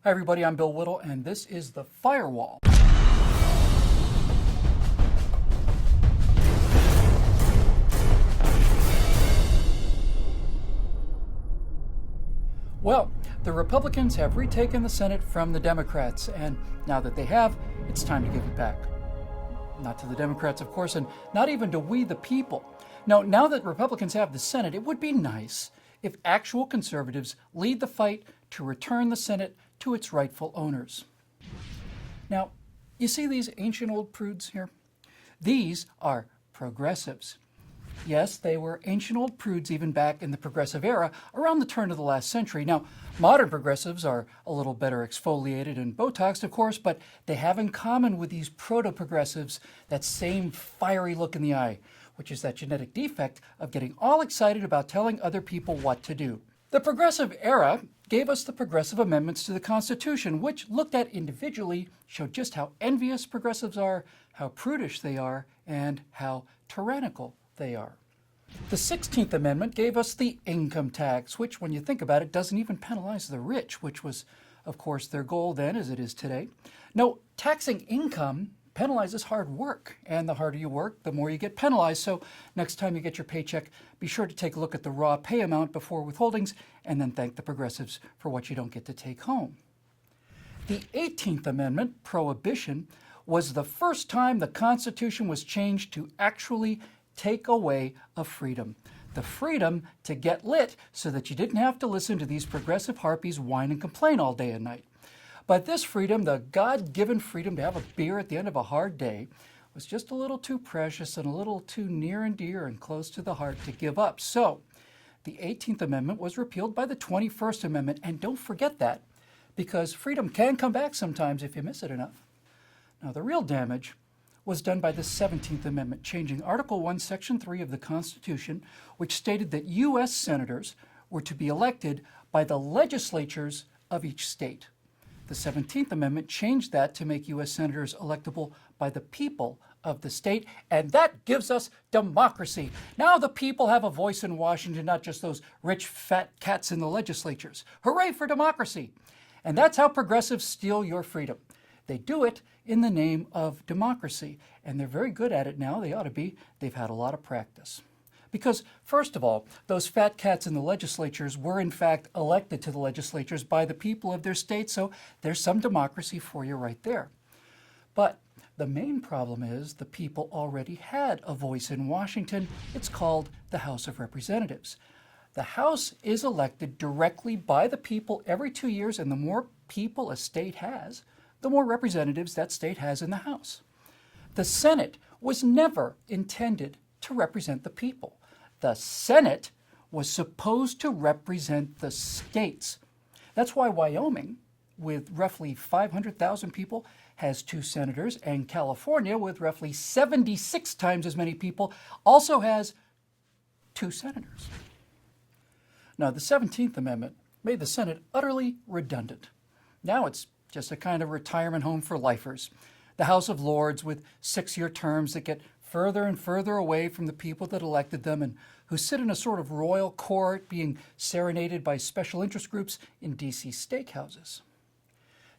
Hi everybody, I'm Bill Whittle and this is the Firewall. Well, the Republicans have retaken the Senate from the Democrats, and now that they have, it's time to give it back. Not to the Democrats, of course, and not even to we the people. Now that Republicans have the Senate, it would be nice if actual conservatives lead the fight to return the Senate to its rightful owners. Now, you see these ancient old prudes here? These are progressives. Yes, they were ancient old prudes even back in the progressive era, around the turn of the last century. Now, modern progressives are a little better exfoliated and Botoxed, of course, but they have in common with these proto-progressives that same fiery look in the eye, which is that genetic defect of getting all excited about telling other people what to do. The progressive era gave us the progressive amendments to the Constitution, which, looked at individually, showed just how envious progressives are, how prudish they are, and how tyrannical they are. The 16th Amendment gave us the income tax, which, when you think about it, doesn't even penalize the rich, which was, of course, their goal then as it is today. No, taxing income penalizes hard work, and the harder you work, the more you get penalized. So next time you get your paycheck, be sure to take a look at the raw pay amount before withholdings, and then thank the progressives for what you don't get to take home. The 18th Amendment, Prohibition, was the first time the Constitution was changed to actually take away a freedom. The freedom to get lit so that you didn't have to listen to these progressive harpies whine and complain all day and night. But this freedom, the God-given freedom to have a beer at the end of a hard day, was just a little too precious and a little too near and dear and close to the heart to give up. So the 18th Amendment was repealed by the 21st Amendment, and don't forget that, because freedom can come back sometimes if you miss it enough. Now, the real damage was done by the 17th Amendment, changing Article 1, Section 3 of the Constitution, which stated that U.S. senators were to be elected by the legislatures of each state. The 17th Amendment changed that to make U.S. senators electable by the people of the state, and that gives us democracy. Now the people have a voice in Washington, not just those rich, fat cats in the legislatures. Hooray for democracy! And that's how progressives steal your freedom. They do it in the name of democracy, and they're very good at it now. They ought to be. They've had a lot of practice. Because, first of all, those fat cats in the legislatures were, in fact, elected to the legislatures by the people of their state, so there's some democracy for you right there. But the main problem is the people already had a voice in Washington. It's called the House of Representatives. The House is elected directly by the people every 2 years, and the more people a state has, the more representatives that state has in the House. The Senate was never intended to represent the people. The Senate was supposed to represent the states. That's why Wyoming, with roughly 500,000 people, has 2 senators, and California, with roughly 76 times as many people, also has 2 senators. Now, the 17th Amendment made the Senate utterly redundant. Now it's just a kind of retirement home for lifers. The House of Lords with 6-year terms that get further and further away from the people that elected them and who sit in a sort of royal court being serenaded by special interest groups in D.C. steakhouses.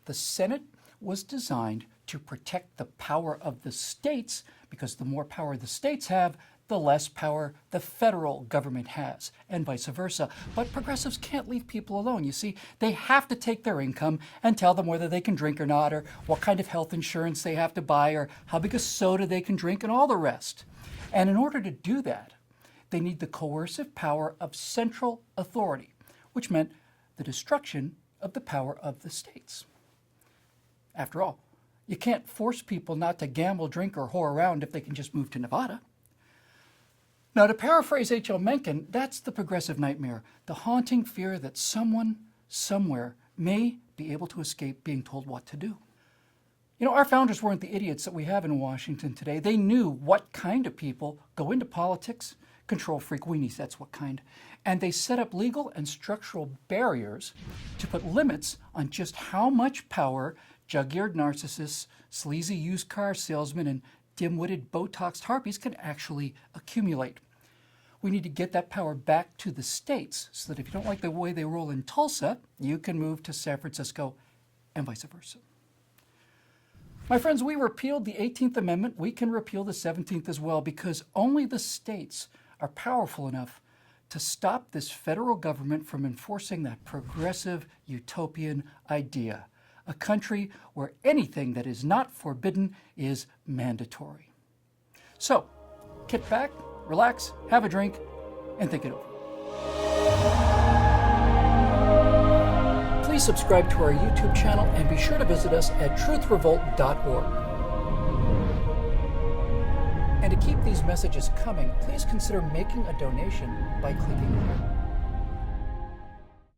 The Senate was designed to protect the power of the states, because the more power the states have, the less power the federal government has, and vice versa. But progressives can't leave people alone. You see, they have to take their income and tell them whether they can drink or not, or what kind of health insurance they have to buy, or how big a soda they can drink, and all the rest. And in order to do that, they need the coercive power of central authority, which meant the destruction of the power of the states. After all, you can't force people not to gamble, drink, or whore around if they can just move to Nevada. Now, to paraphrase H.L. Mencken, that's the progressive nightmare, the haunting fear that someone, somewhere, may be able to escape being told what to do. You know, our founders weren't the idiots that we have in Washington today. They knew what kind of people go into politics, control freak weenies, that's what kind. And they set up legal and structural barriers to put limits on just how much power jug-eared narcissists, sleazy used car salesmen, and dim-witted Botoxed harpies can actually accumulate. We need to get that power back to the states so that if you don't like the way they roll in Tulsa, you can move to San Francisco and vice versa. My friends, we repealed the 18th Amendment. We can repeal the 17th as well, because only the states are powerful enough to stop this federal government from enforcing that progressive utopian idea, a country where anything that is not forbidden is mandatory. So, kick back, relax, have a drink, and think it over. Please subscribe to our YouTube channel and be sure to visit us at truthrevolt.org. And to keep these messages coming, please consider making a donation by clicking here.